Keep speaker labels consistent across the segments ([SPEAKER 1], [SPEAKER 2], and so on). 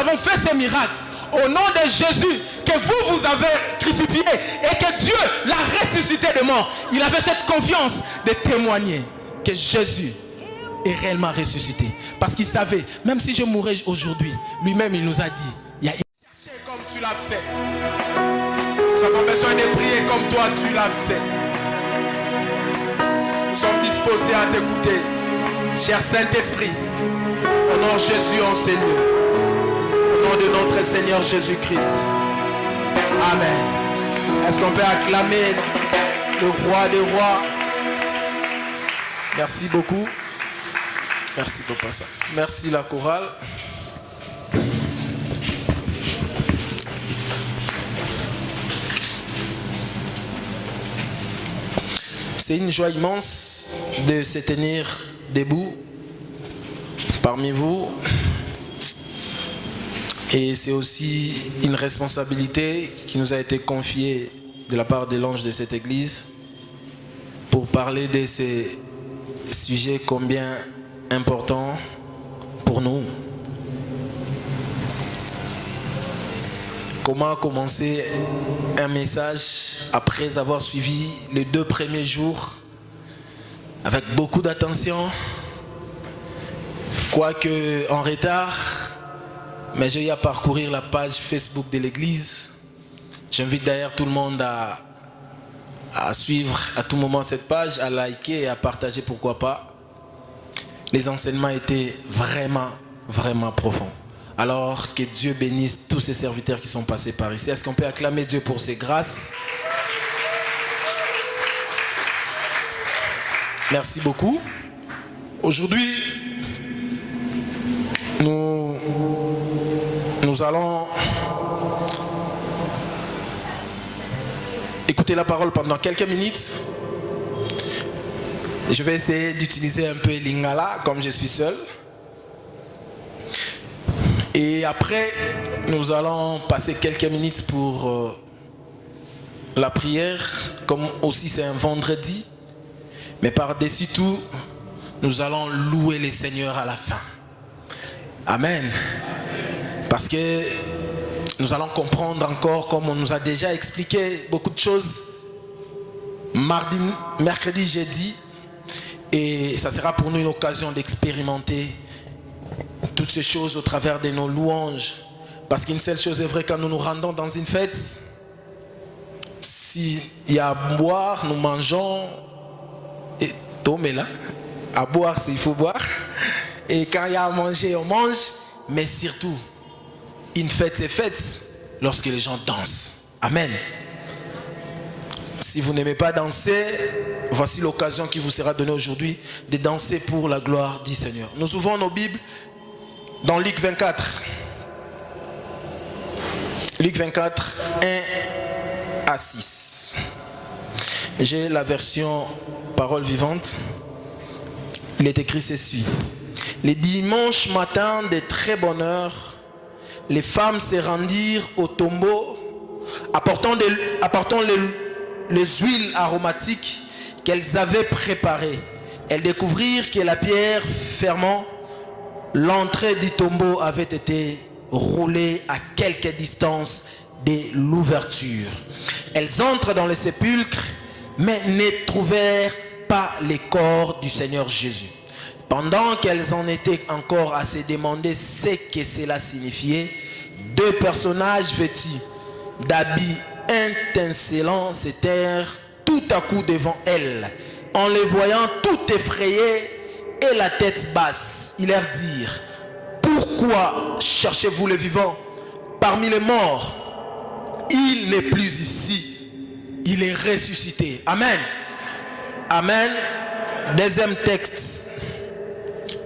[SPEAKER 1] avons fait ces miracles au nom de Jésus que vous avez crucifié et que Dieu l'a ressuscité de mort. Il avait cette confiance de témoigner que Jésus est réellement ressuscité. Parce qu'il savait, même si je mourrais aujourd'hui, lui-même il nous a dit, il y a cherché comme tu l'as fait. Nous avons besoin de prier comme toi tu l'as fait. Nous sommes disposés à t'écouter. Cher Saint-Esprit, honore Jésus en ces lieux. Au nom de notre Seigneur Jésus-Christ. Amen. Est-ce qu'on peut acclamer le roi des rois? Merci beaucoup. Merci pour ça. Merci la chorale. C'est une joie immense de se tenir debout parmi vous. Et c'est aussi une responsabilité qui nous a été confiée de la part de l'ange de cette église pour parler de ces sujets combien importants pour nous. Comment commencer un message après avoir suivi les 2 premiers jours avec beaucoup d'attention, quoique en retard, mais j'ai eu à parcourir la page Facebook de l'église. J'invite d'ailleurs tout le monde à suivre à tout moment cette page, à liker et à partager, pourquoi pas. Les enseignements étaient vraiment, vraiment profonds. Alors que Dieu bénisse tous ces serviteurs qui sont passés par ici. Est-ce qu'on peut acclamer Dieu pour ses grâces? Merci beaucoup. Aujourd'hui, nous allons écouter la parole pendant quelques minutes. Je vais essayer d'utiliser un peu Lingala comme je suis seul. Et après, nous allons passer quelques minutes pour la prière, comme aussi c'est un vendredi. Mais par-dessus tout, nous allons louer les seigneurs à la fin. Amen. Parce que nous allons comprendre encore, comme on nous a déjà expliqué beaucoup de choses, mardi, mercredi, jeudi. Et ça sera pour nous une occasion d'expérimenter toutes ces choses au travers de nos louanges. Parce qu'une seule chose est vraie, quand nous nous rendons dans une fête, s'il y a à boire, nous mangeons. Et Tomé là, à boire, il faut boire. Et quand il y a à manger, on mange. Mais surtout, une fête, c'est faite lorsque les gens dansent. Amen. Si vous n'aimez pas danser, voici l'occasion qui vous sera donnée aujourd'hui de danser pour la gloire du Seigneur. Nous ouvrons nos Bibles dans Luc 24. Luc 24, 1 à 6. J'ai la version parole vivante. Il est écrit ceci. Les dimanches matins de très bonne heure, les femmes se rendirent au tombeau, apportant les huiles aromatiques qu'elles avaient préparées. Elles découvrirent que la pierre fermant l'entrée du tombeau avait été roulée à quelque distance de l'ouverture. Elles entrent dans le sépulcre, mais ne trouvèrent pas les corps du Seigneur Jésus. Pendant qu'elles en étaient encore à se demander ce que cela signifiait, 2 personnages vêtus d'habits étincelants se tinrent tout à coup devant elles. En les voyant tout effrayés et la tête basse, ils leur dirent: pourquoi cherchez-vous le vivant parmi les morts? Il n'est plus ici, il est ressuscité. Amen. Amen. Deuxième texte.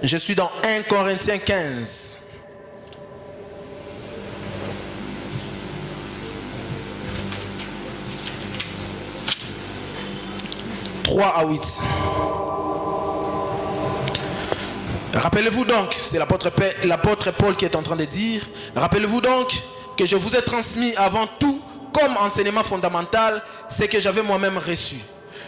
[SPEAKER 1] Je suis dans 1 Corinthiens 15. « 3 à 8. Rappelez-vous donc, c'est l'apôtre Paul qui est en train de dire, rappelez-vous donc que je vous ai transmis avant tout comme enseignement fondamental ce que j'avais moi-même reçu.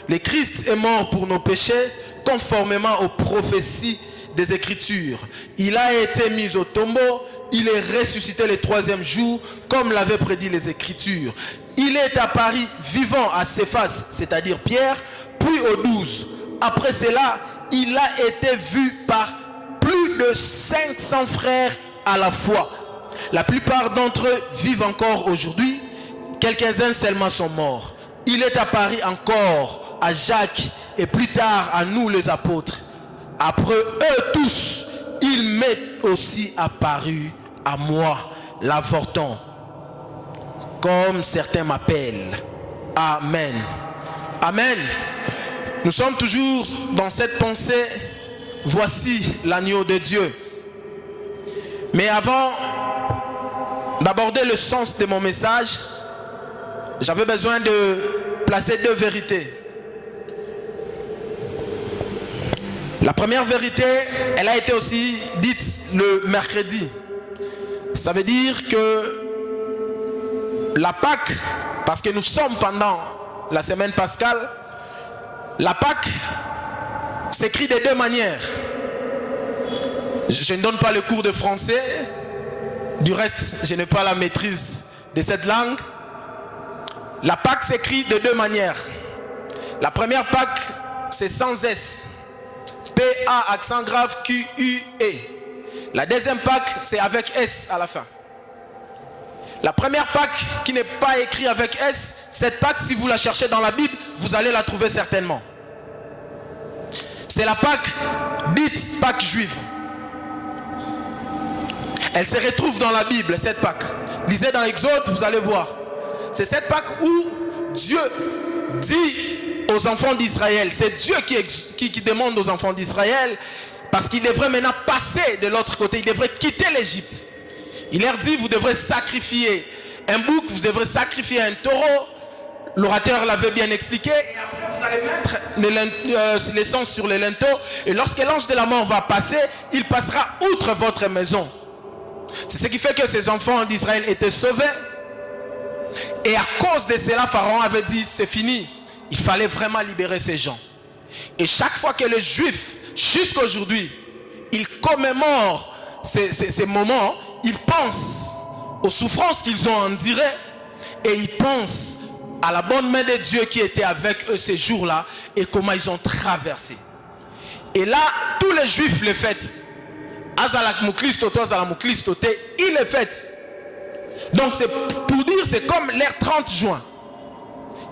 [SPEAKER 1] Le Christ est mort pour nos péchés conformément aux prophéties des Écritures. Il a été mis au tombeau il est ressuscité le troisième jour, comme l'avaient prédit les Écritures. Il est apparu vivant à Céphas, c'est-à-dire Pierre, puis aux 12. Après cela, il a été vu par plus de 500 frères à la fois. La plupart d'entre eux vivent encore aujourd'hui. Quelques-uns seulement sont morts. Il est apparu encore à Jacques et plus tard à nous les apôtres. Après eux tous, il m'est aussi apparu à moi, l'avorton, comme certains m'appellent. Amen. Amen. Nous sommes toujours dans cette pensée. Voici l'agneau de Dieu. Mais avant d'aborder le sens de mon message, j'avais besoin de placer deux vérités. La première vérité, elle a été aussi dite le mercredi. Ça veut dire que la Pâque, parce que nous sommes pendant la semaine pascale, la Pâque s'écrit de deux manières. Je ne donne pas le cours de français, du reste, je n'ai pas la maîtrise de cette langue. La Pâque s'écrit de deux manières. La première Pâque, c'est sans S. P-A, accent grave, Q-U-E. La deuxième Pâque, c'est avec S à la fin. La première Pâque qui n'est pas écrite avec S, cette Pâque, si vous la cherchez dans la Bible, vous allez la trouver certainement. C'est la Pâque dite Pâque juive. Elle se retrouve dans la Bible, cette Pâque. Lisez dans Exode, vous allez voir. C'est cette Pâque où Dieu dit aux enfants d'Israël, c'est Dieu qui demande aux enfants d'Israël, parce qu'il devrait maintenant passer de l'autre côté, il devrait quitter l'Égypte. Il leur dit, vous devrez sacrifier un bouc, vous devrez sacrifier un taureau. L'orateur l'avait bien expliqué. Et après, vous allez mettre l'essence sur les linteaux. Et lorsque l'ange de la mort va passer, il passera outre votre maison. C'est ce qui fait que ces enfants d'Israël étaient sauvés. Et à cause de cela, Pharaon avait dit, c'est fini. Il fallait vraiment libérer ces gens. Et chaque fois que les Juifs, jusqu'à aujourd'hui, ils commémorent ces moments, ils pensent aux souffrances qu'ils ont endurées et ils pensent à la bonne main de Dieu qui était avec eux ces jours-là et comment ils ont traversé. Et là, tous les Juifs le fêtent. Ils le fêtent. Donc c'est pour dire, c'est comme l'air 30 juin.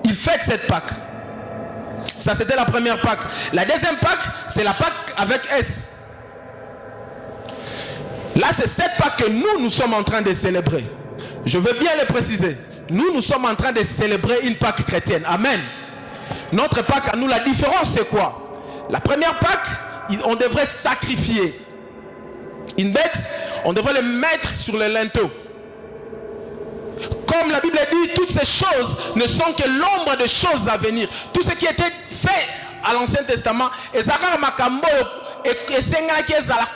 [SPEAKER 1] Ils fêtent cette Pâque. Ça c'était la première Pâque. La deuxième Pâque, c'est la Pâque avec S. Là c'est cette Pâque que nous sommes en train de célébrer. Je veux bien le préciser. Nous sommes en train de célébrer une Pâque chrétienne. Amen. Notre Pâque à nous, la différence c'est quoi? La première Pâque, on devrait sacrifier une bête, on devrait le mettre sur le linteau. Comme la Bible dit, toutes ces choses ne sont que l'ombre des choses à venir. Tout ce qui était fait à l'Ancien Testament, et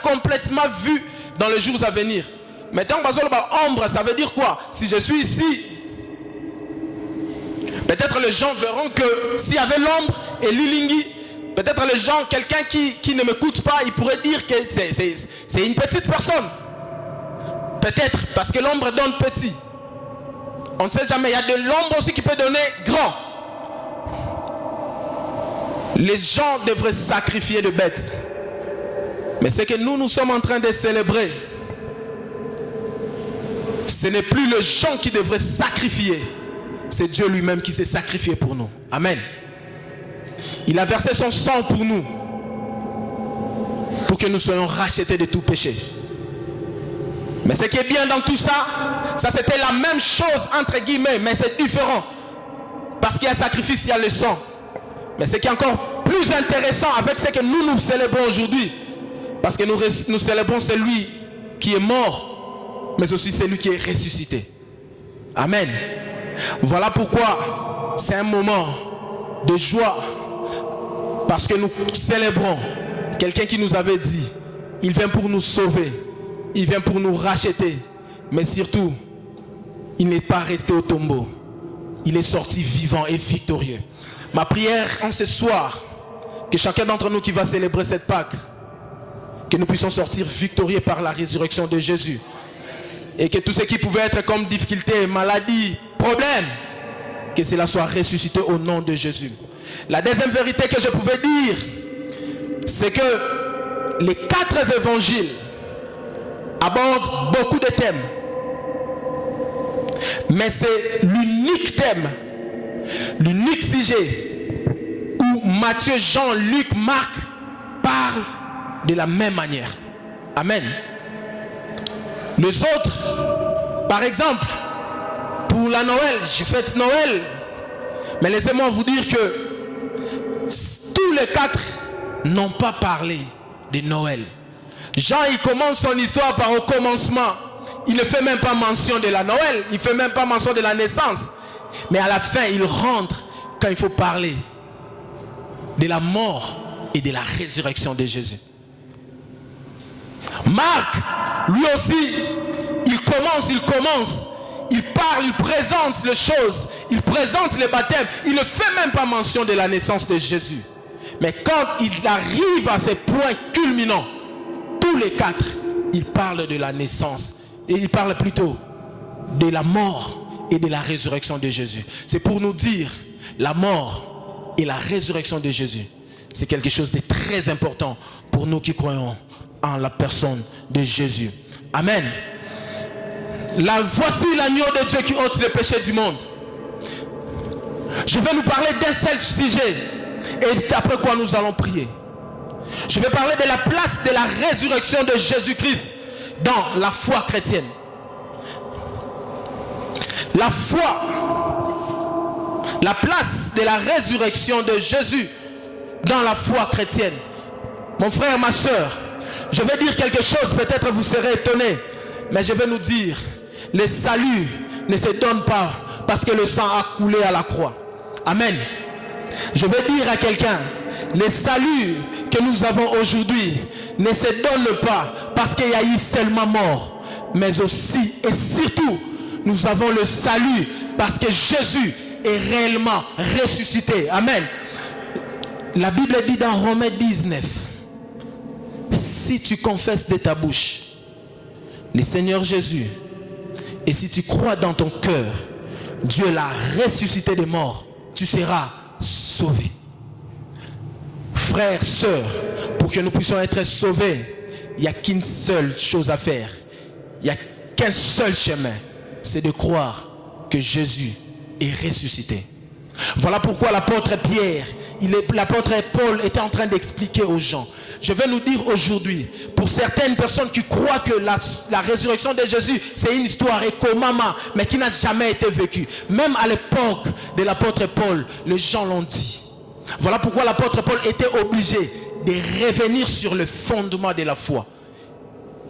[SPEAKER 1] complètement vu dans les jours à venir. Maintenant, ombre, ça veut dire quoi? Si je suis ici, peut-être les gens verront que s'il y avait l'ombre et l'ilingi, peut-être les gens, quelqu'un qui ne m'écoute pas, il pourrait dire que c'est une petite personne. Peut-être, parce que l'ombre donne petit. On ne sait jamais, il y a de l'ombre aussi qui peut donner grand. Les gens devraient sacrifier de bêtes. Mais ce que nous sommes en train de célébrer, ce n'est plus les gens qui devraient sacrifier. C'est Dieu lui-même qui s'est sacrifié pour nous. Amen. Il a versé son sang pour nous, pour que nous soyons rachetés de tout péché. Mais ce qui est bien dans tout ça, ça c'était la même chose entre guillemets, mais c'est différent. Parce qu'il y a sacrifice, il y a le sang. Mais ce qui est encore plus intéressant avec ce que nous célébrons aujourd'hui, parce que nous célébrons celui qui est mort, mais aussi celui qui est ressuscité. Amen. Voilà pourquoi c'est un moment de joie, parce que nous célébrons quelqu'un qui nous avait dit, il vient pour nous sauver, il vient pour nous racheter, mais surtout, il n'est pas resté au tombeau, il est sorti vivant et victorieux. Ma prière en ce soir, que chacun d'entre nous qui va célébrer cette Pâque, que nous puissions sortir victorieux par la résurrection de Jésus. et que tout ce qui pouvait être comme difficulté, maladie, problème, que cela soit ressuscité au nom de Jésus. La deuxième vérité que je pouvais dire, c'est que les 4 évangiles abordent beaucoup de thèmes. Mais c'est l'unique thème, l'unique sujet où Matthieu, Jean, Luc, Marc parlent de la même manière. Amen. Les autres, par exemple, pour la Noël, je fête Noël. Mais laissez-moi vous dire que tous les 4 n'ont pas parlé de Noël. Jean, il commence son histoire par au commencement. Il ne fait même pas mention de la Noël. Il ne fait même pas mention de la naissance. Mais à la fin, il rentre quand il faut parler de la mort et de la résurrection de Jésus. Marc, lui aussi, il commence. Il parle, il présente les choses. Il présente les baptêmes. Il ne fait même pas mention de la naissance de Jésus. Mais quand il arrive à ces points culminants, tous les 4, il parle de la naissance. Et il parle plutôt de la mort et de la résurrection de Jésus. C'est pour nous dire, la mort et la résurrection de Jésus, c'est quelque chose de très important pour nous qui croyons en la personne de Jésus. Amen. Voici l'agneau de Dieu qui ôte les péchés du monde. Je vais nous parler d'un seul sujet. Et après quoi nous allons prier. Je vais parler de la place de la résurrection de Jésus-Christ dans la foi chrétienne. La foi, la place de la résurrection de Jésus dans la foi chrétienne. Mon frère, ma soeur, je vais dire quelque chose, peut-être vous serez étonnés, mais je vais nous dire, le salut ne se donne pas parce que le sang a coulé à la croix. Amen. Je vais dire à quelqu'un, le salut que nous avons aujourd'hui ne se donne pas parce qu'il y a eu seulement mort, mais aussi et surtout, nous avons le salut parce que Jésus est réellement ressuscité. Amen. La Bible dit dans Romains 19, si tu confesses de ta bouche le Seigneur Jésus, et si tu crois dans ton cœur, Dieu l'a ressuscité des morts, tu seras sauvé. Frères, sœurs, pour que nous puissions être sauvés, il n'y a qu'une seule chose à faire. Il n'y a qu'un seul chemin, c'est de croire que Jésus est ressuscité. Voilà pourquoi l'apôtre Pierre, l'apôtre Paul était en train d'expliquer aux gens. Je vais nous dire aujourd'hui, pour certaines personnes qui croient que la résurrection de Jésus, c'est une histoire écomama, mais qui n'a jamais été vécue. Même à l'époque de l'apôtre Paul, les gens l'ont dit. Voilà pourquoi l'apôtre Paul était obligé de revenir sur le fondement de la foi.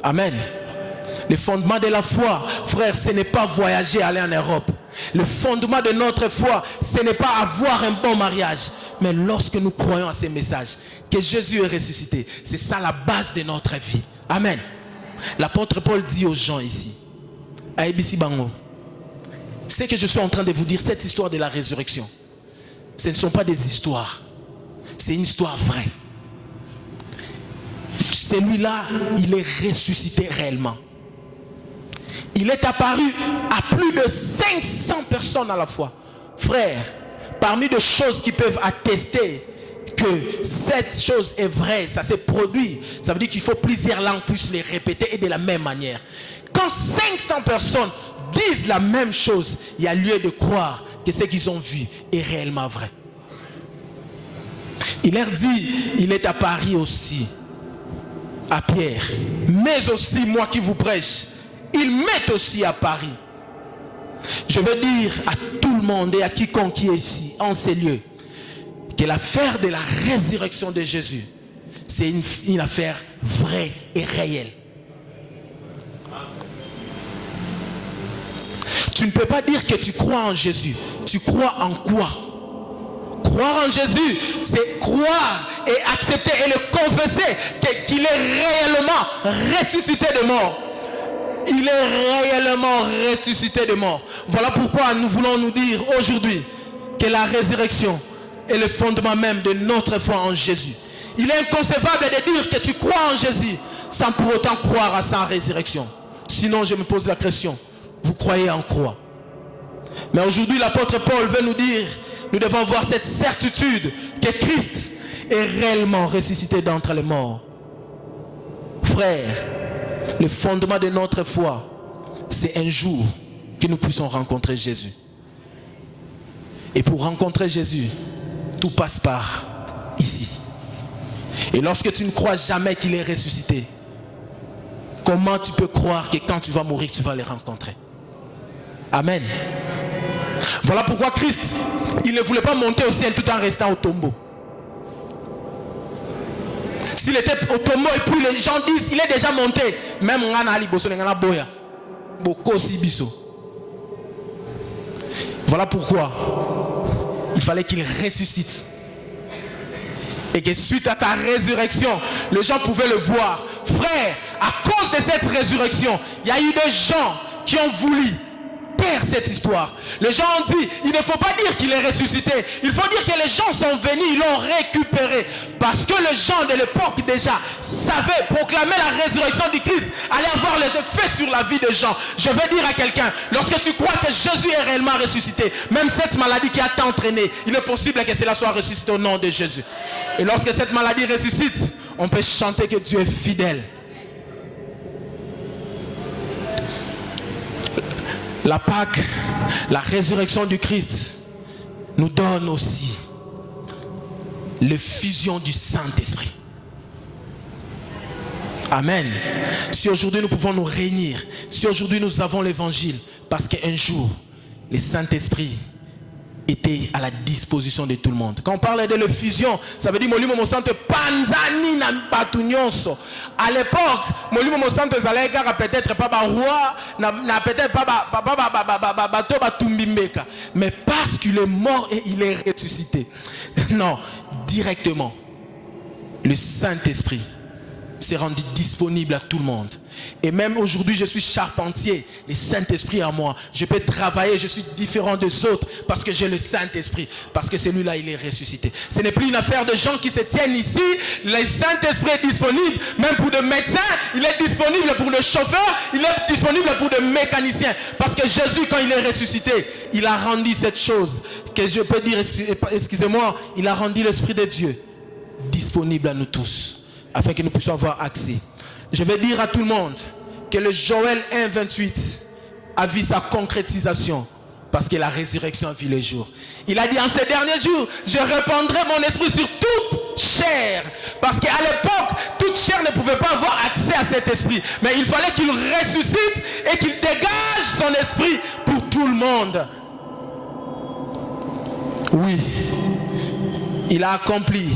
[SPEAKER 1] Amen. Le fondement de la foi, frère, ce n'est pas voyager, aller en Europe. Le fondement de notre foi, ce n'est pas avoir un bon mariage. Mais lorsque nous croyons à ces messages, que Jésus est ressuscité, c'est ça la base de notre vie. Amen. L'apôtre Paul dit aux gens ici, à Ebisi Bango, c'est que je suis en train de vous dire, cette histoire de la résurrection, ce ne sont pas des histoires. C'est une histoire vraie. Celui-là, il est ressuscité réellement. Il est apparu à plus de 500 personnes à la fois. Frère, parmi les choses qui peuvent attester que cette chose est vraie, ça s'est produit, ça veut dire qu'il faut plusieurs langues puissent les répéter et de la même manière. Quand 500 personnes disent la même chose, il y a lieu de croire que ce qu'ils ont vu est réellement vrai. Il leur dit, il est apparu aussi à Pierre, mais aussi moi qui vous prêche, il m'est aussi à Paris. Je veux dire à tout le monde et à quiconque qui est ici, en ces lieux, que l'affaire de la résurrection de Jésus, c'est une affaire vraie et réelle. Tu ne peux pas dire que tu crois en Jésus. Tu crois en quoi? Croire en Jésus, c'est croire et accepter et le confesser qu'il est réellement ressuscité de mort. Il est réellement ressuscité de mort. Voilà pourquoi nous voulons nous dire aujourd'hui que la résurrection est le fondement même de notre foi en Jésus. Il est inconcevable de dire que tu crois en Jésus sans pour autant croire à sa résurrection. Sinon, je me pose la question, vous croyez en quoi? Mais aujourd'hui, l'apôtre Paul veut nous dire, nous devons avoir cette certitude que Christ est réellement ressuscité d'entre les morts. Frère, le fondement de notre foi, c'est un jour que nous puissions rencontrer Jésus. Et pour rencontrer Jésus, tout passe par ici. Et lorsque tu ne crois jamais qu'il est ressuscité, comment tu peux croire que quand tu vas mourir, tu vas les rencontrer? Amen. Voilà pourquoi Christ, il ne voulait pas monter au ciel tout en restant au tombeau. S'il était au tombeau et puis les gens disent il est déjà monté, même voilà pourquoi il fallait qu'il ressuscite. Et que suite à ta résurrection, les gens pouvaient le voir. Frère, à cause de cette résurrection, il y a eu des gens qui ont voulu taire cette histoire. Les gens ont dit, il ne faut pas dire qu'il est ressuscité. Il faut dire que les gens sont venus, ils l'ont récupéré. Parce que les gens de l'époque déjà savaient proclamer la résurrection du Christ allait avoir les effets sur la vie des gens. Je vais dire à quelqu'un, lorsque tu crois que Jésus est réellement ressuscité, même cette maladie qui a t'entraîné, il est possible que cela soit ressuscité au nom de Jésus. Et lorsque cette maladie ressuscite, on peut chanter que Dieu est fidèle. La Pâque, la résurrection du Christ nous donne aussi l'effusion du Saint-Esprit. Amen. Si aujourd'hui nous pouvons nous réunir, si aujourd'hui nous avons l'évangile, parce qu'un jour, le Saint-Esprit était à la disposition de tout le monde. Quand on parle de l'effusion, ça veut dire Molimo Monsanto Panzani na Batunyonso. À l'époque, Molimo Monsanto Zalega peut-être pas roi, na peut-être pas bateau Batumbimeka, mais parce qu'il est mort et il est ressuscité. Non, directement, le Saint-Esprit s'est rendu disponible à tout le monde. Et même aujourd'hui, je suis charpentier. Le Saint-Esprit est en moi. Je peux travailler, je suis différent des autres parce que j'ai le Saint-Esprit. Parce que celui-là, il est ressuscité. Ce n'est plus une affaire de gens qui se tiennent ici. Le Saint-Esprit est disponible, même pour des médecins. Il est disponible pour des chauffeurs. Il est disponible pour des mécaniciens. Parce que Jésus, quand il est ressuscité, il a rendu cette chose que je peux dire, excusez-moi, il a rendu l'Esprit de Dieu disponible à nous tous, afin que nous puissions avoir accès. Je vais dire à tout le monde que le Joël 1:28 a vu sa concrétisation parce que la résurrection a vu le jour. Il a dit en ces derniers jours, je répandrai mon esprit sur toute chair. Parce qu'à l'époque, toute chair ne pouvait pas avoir accès à cet esprit. Mais il fallait qu'il ressuscite et qu'il dégage son esprit pour tout le monde. Oui, il a accompli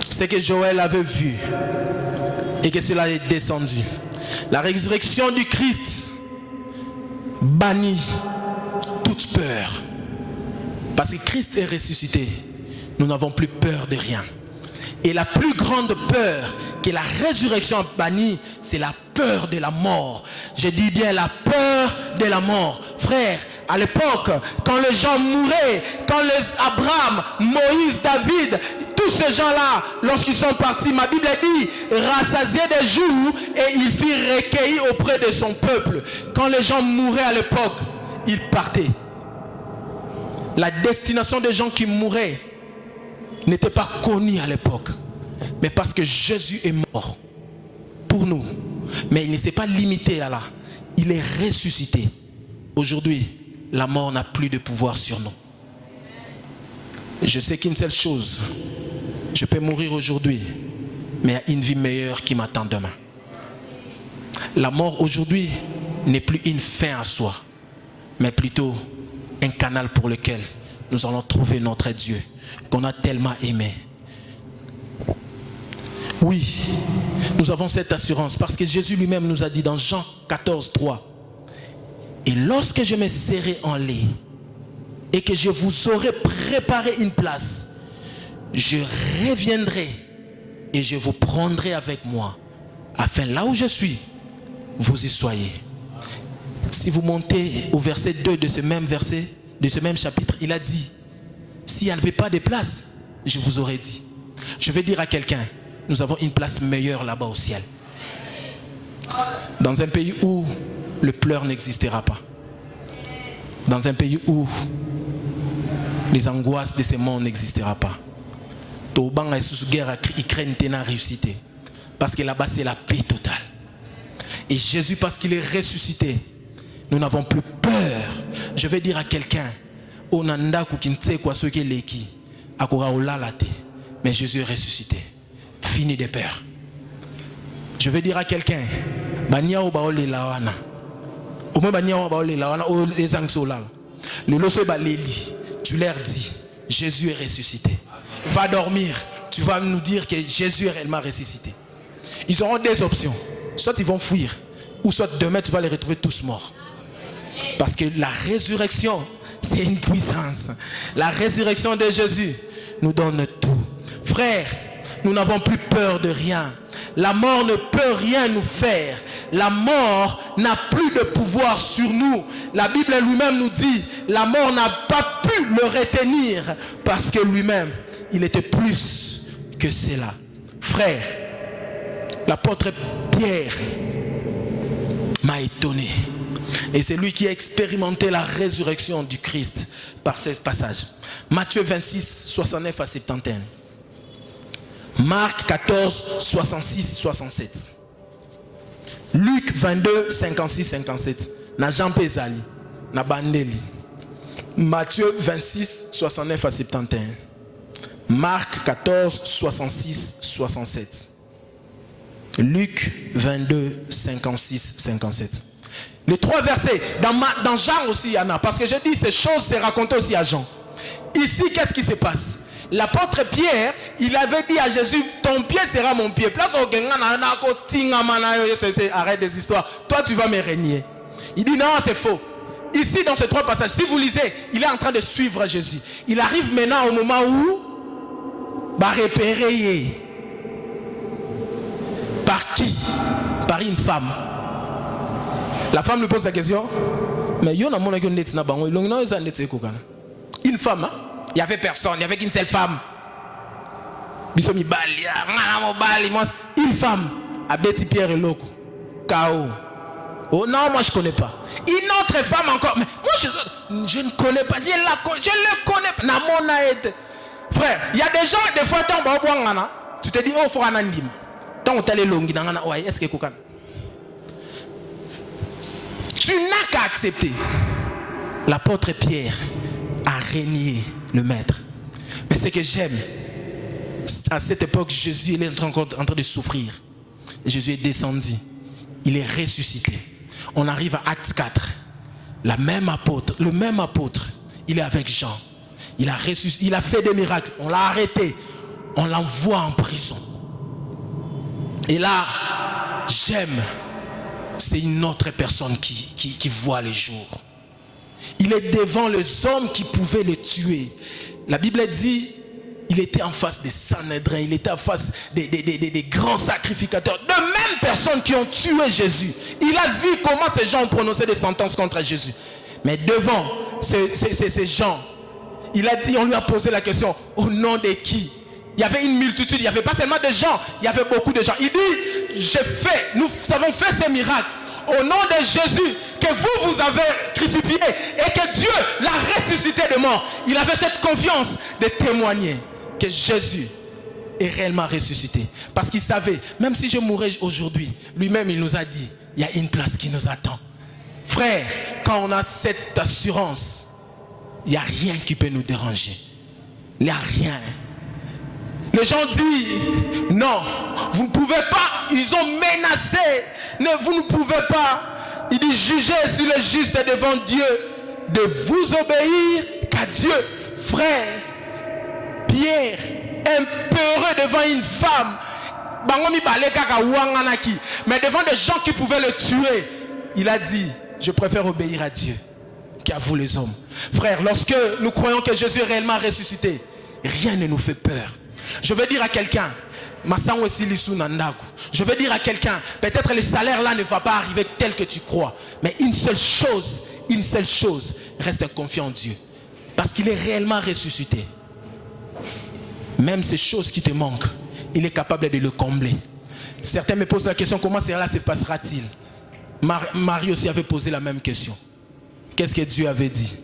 [SPEAKER 1] ce que Joël avait vu et que cela est descendu. La résurrection du Christ bannit toute peur. Parce que Christ est ressuscité, nous n'avons plus peur de rien. Et la plus grande peur que la résurrection bannit, c'est la peur de la mort. Je dis bien la peur de la mort. Frère, à l'époque, quand les gens mouraient, quand Abraham, Moïse, David, tous ces gens-là, lorsqu'ils sont partis, ma Bible dit, rassasiés des jours, et il fut recueilli auprès de son peuple. Quand les gens mouraient à l'époque, ils partaient. La destination des gens qui mouraient n'était pas connue à l'époque. Mais parce que Jésus est mort pour nous. Mais il ne s'est pas limité là. Il est ressuscité. Aujourd'hui, la mort n'a plus de pouvoir sur nous. Je sais qu'une seule chose, je peux mourir aujourd'hui, mais il y a une vie meilleure qui m'attend demain. La mort aujourd'hui n'est plus une fin à soi, mais plutôt un canal pour lequel nous allons trouver notre Dieu, qu'on a tellement aimé. Oui, nous avons cette assurance parce que Jésus lui-même nous a dit dans Jean 14:3, et lorsque je me serai en lait et que je vous aurai préparé une place, je reviendrai et je vous prendrai avec moi, afin là où je suis, vous y soyez. Si vous montez au verset 2 de ce même verset, de ce même chapitre, il a dit, s'il n'y avait pas de place, je vous aurais dit. Je vais dire à quelqu'un, nous avons une place meilleure là-bas au ciel. Dans un pays où le pleur n'existera pas. Dans un pays où les angoisses de ce monde n'existera pas. Tobanga sous guerre Ukraine n'a réussi. Parce que là-bas c'est la paix totale. Et Jésus, parce qu'il est ressuscité, nous n'avons plus peur. Je vais dire à quelqu'un, mais Jésus est ressuscité. Fini de peur. Je vais dire à quelqu'un, tu leur dis, Jésus est ressuscité. Va dormir, tu vas nous dire que Jésus est réellement ressuscité. Ils auront deux options. Soit ils vont fuir, ou soit demain tu vas les retrouver tous morts. Parce que la résurrection, c'est une puissance. La résurrection de Jésus nous donne tout. Frères, nous n'avons plus peur de rien. La mort ne peut rien nous faire. La mort n'a plus de pouvoir sur nous. La Bible lui-même nous dit, la mort n'a pas pu le retenir parce que lui-même, il était plus que cela. Frères, l'apôtre Pierre m'a étonné. Et c'est lui qui a expérimenté la résurrection du Christ par ce passage. Matthieu 26, 69 à 71. Marc 14, 66, 67. Luc 22, 56, 57. Na Jean Pézali, na Bandeli. Matthieu 26, 69 à 71. Marc 14, 66, 67. Luc 22, 56, 57. Les trois versets, dans Jean aussi il y en a, parce que je dis ces choses c'est raconté aussi à Jean. Ici, qu'est-ce qui se passe? L'apôtre Pierre, il avait dit à Jésus, ton pied sera mon pied. Arrête des histoires, toi tu vas me régner. Il dit non, c'est faux. Ici dans ces trois passages, si vous lisez, il est en train de suivre Jésus. Il arrive maintenant au moment où va repérer. Par qui? Par une femme. La femme lui pose la question. Mais il y a une femme, hein? Il n'y avait personne, il n'y avait qu'une seule femme. Une femme, à Betty Pierre et Loco. K.O. Oh non, moi je ne connais pas. Une autre femme encore. Mais moi je ne connais pas. Je ne connais pas. Frère, il y a des gens, des fois, tu te dis, oh, il faut un anime. Est-ce que tu n'as qu'à accepter. L'apôtre Pierre a régné le maître. Mais ce que j'aime, à cette époque, Jésus il est encore en train de souffrir. Jésus est descendu. Il est ressuscité. On arrive à Acte 4. Le même apôtre, il est avec Jean. Il a fait des miracles. On l'a arrêté. On l'envoie en prison. Et là, j'aime. C'est une autre personne qui voit le jour. Il est devant les hommes qui pouvaient le tuer. La Bible dit, il était en face des Sanhédrins, il était en face des grands sacrificateurs, de mêmes personnes qui ont tué Jésus. Il a vu comment ces gens ont prononcé des sentences contre Jésus. Mais devant ces gens, il a dit, on lui a posé la question, au nom de qui? Il y avait une multitude, il n'y avait pas seulement des gens, il y avait beaucoup de gens. Il dit, nous avons fait ces miracles au nom de Jésus que vous avez crucifié et que Dieu l'a ressuscité de mort. Il avait cette confiance de témoigner que Jésus est réellement ressuscité. Parce qu'il savait, même si je mourrais aujourd'hui, lui-même il nous a dit, il y a une place qui nous attend. Frère, quand on a cette assurance, il n'y a rien qui peut nous déranger. Il n'y a rien. Les gens disent, non, vous ne pouvez pas, ils ont menacé, vous ne pouvez pas. Il dit, jugez sur le juste devant Dieu, de vous obéir qu'à Dieu. Frère, Pierre, impeureux devant une femme, mais devant des gens qui pouvaient le tuer, il a dit, je préfère obéir à Dieu qu'à vous les hommes. Frère, lorsque nous croyons que Jésus est réellement ressuscité, rien ne nous fait peur. Je veux dire à quelqu'un, je veux dire à quelqu'un, peut-être le salaire là ne va pas arriver tel que tu crois, mais une seule chose, reste confiant en Dieu. Parce qu'il est réellement ressuscité. Même ces choses qui te manquent, il est capable de le combler. Certains me posent la question, comment cela se passera-t-il? Marie aussi avait posé la même question. Qu'est-ce que Dieu avait dit?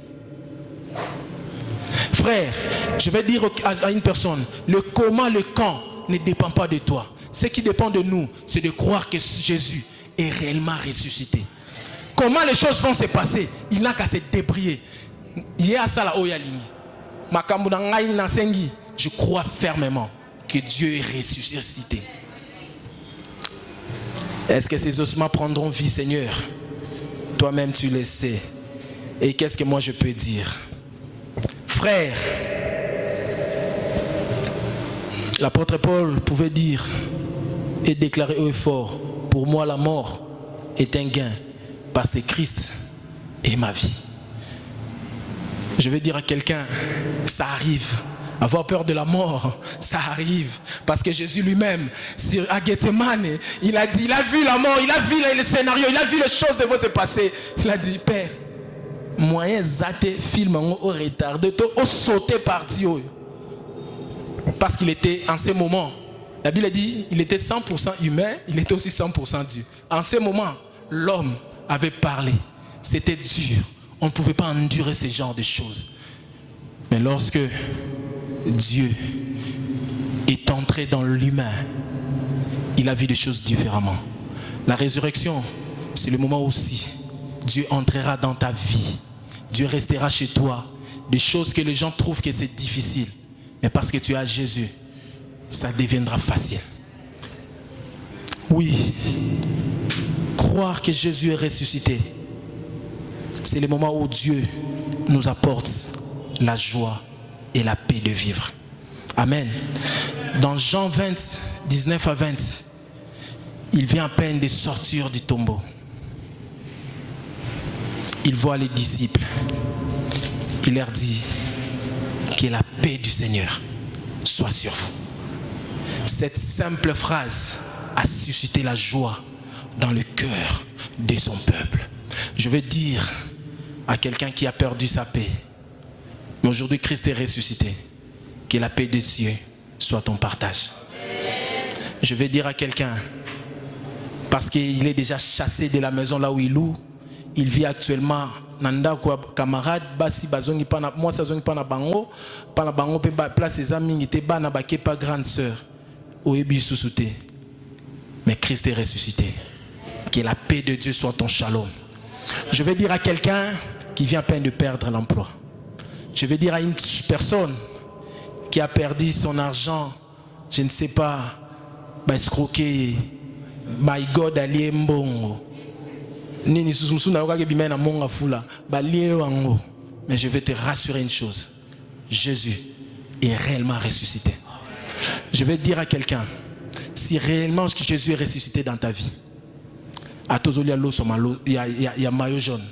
[SPEAKER 1] Frère, je vais dire à une personne, le comment, le quand ne dépend pas de toi. Ce qui dépend de nous, c'est de croire que Jésus est réellement ressuscité. Comment les choses vont se passer? Il n'a qu'à se débrouiller. Je crois fermement que Dieu est ressuscité. Est-ce que ces ossements prendront vie, Seigneur? Toi-même tu le sais. Et qu'est-ce que moi je peux dire? Frère, l'apôtre Paul pouvait dire et déclarer haut et fort, pour moi la mort est un gain, parce que Christ est ma vie. Je vais dire à quelqu'un, ça arrive. Avoir peur de la mort, ça arrive. Parce que Jésus lui-même, à Gethsemane, il a dit, il a vu la mort, il a vu le scénario, il a vu les choses devoir se passer. Il a dit, Père, moyen zaté film au retard, de te sauter par Dieu. Parce qu'il était en ce moment, la Bible dit, il était 100% humain, il était aussi 100% Dieu. En ce moment, l'homme avait parlé. C'était dur. On ne pouvait pas endurer ce genre de choses. Mais lorsque Dieu est entré dans l'humain, il a vu des choses différemment. La résurrection, c'est le moment aussi Dieu entrera dans ta vie. Dieu restera chez toi. Des choses que les gens trouvent que c'est difficile. Mais parce que tu as Jésus, ça deviendra facile. Oui, croire que Jésus est ressuscité, c'est le moment où Dieu nous apporte la joie et la paix de vivre. Amen. Dans Jean 20, 19 à 20, il vient à peine de sortir du tombeau. Il voit les disciples. Il leur dit que la paix du Seigneur soit sur vous. Cette simple phrase a suscité la joie dans le cœur de son peuple. Je veux dire à quelqu'un qui a perdu sa paix, mais aujourd'hui Christ est ressuscité, que la paix de Dieu soit ton partage. Je vais dire à quelqu'un, parce qu'il est déjà chassé de la maison là où il loue, il vit actuellement nanda kwa camarade basi bazongi pana moi ça zongi pana bango pe place ses amis était bana baké pas grande sœur oyebi susute. Mais Christ est ressuscité. Que la paix de Dieu soit ton shalom. Je vais dire à quelqu'un qui vient à peine de perdre l'emploi. Je vais dire à une personne qui a perdu son argent, je ne sais pas, escroquer, my God, allié mbongo. Mais je vais te rassurer une chose. Jésus est réellement ressuscité. Je vais dire à quelqu'un, si réellement Jésus est ressuscité dans ta vie, il y a maillot jaune,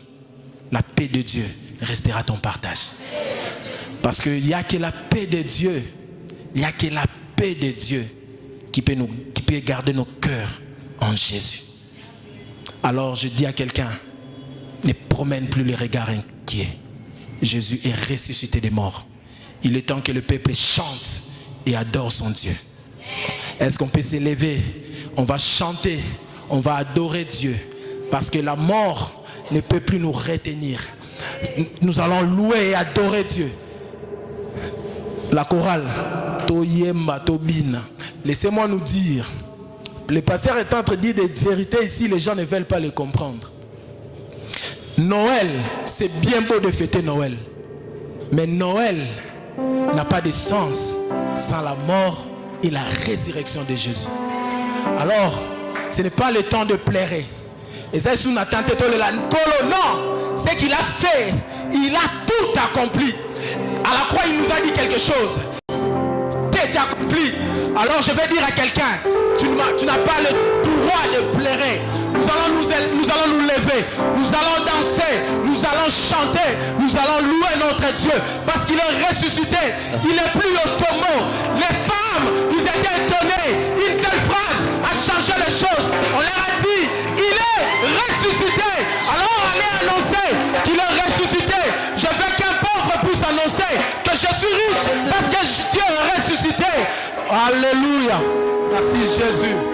[SPEAKER 1] la paix de Dieu restera ton partage. Parce qu'il n'y a que la paix de Dieu, il n'y a que la paix de Dieu qui peut garder nos cœurs en Jésus. Alors je dis à quelqu'un, ne promène plus les regards inquiets. Jésus est ressuscité des morts. Il est temps que le peuple chante et adore son Dieu. Est-ce qu'on peut s'élever? On va chanter, on va adorer Dieu. Parce que la mort ne peut plus nous retenir. Nous allons louer et adorer Dieu. La chorale, Toyemba, Tobina. Laissez-moi nous dire, le pasteur est en train de dire des vérités ici, les gens ne veulent pas les comprendre. Noël, c'est bien beau de fêter Noël. Mais Noël n'a pas de sens sans la mort et la résurrection de Jésus. Alors, ce n'est pas le temps de pleurer. Et ça, c'est une attente de la non, c'est qu'il a fait, il a tout accompli. À la croix, il nous a dit quelque chose. Tout accompli. Alors, je vais dire à quelqu'un, tu n'as pas le droit de pleurer. Nous allons nous lever, nous allons danser, nous allons chanter, nous allons louer notre Dieu parce qu'il est ressuscité. Il n'est plus au tombeau. Les femmes, ils étaient étonnés. Une seule phrase a changé les choses. On leur a dit, il est ressuscité. Alors allez annoncer qu'il est ressuscité. Je veux qu'un pauvre puisse annoncer que je suis riche parce que Dieu est ressuscité. Alléluia. Merci Jésus.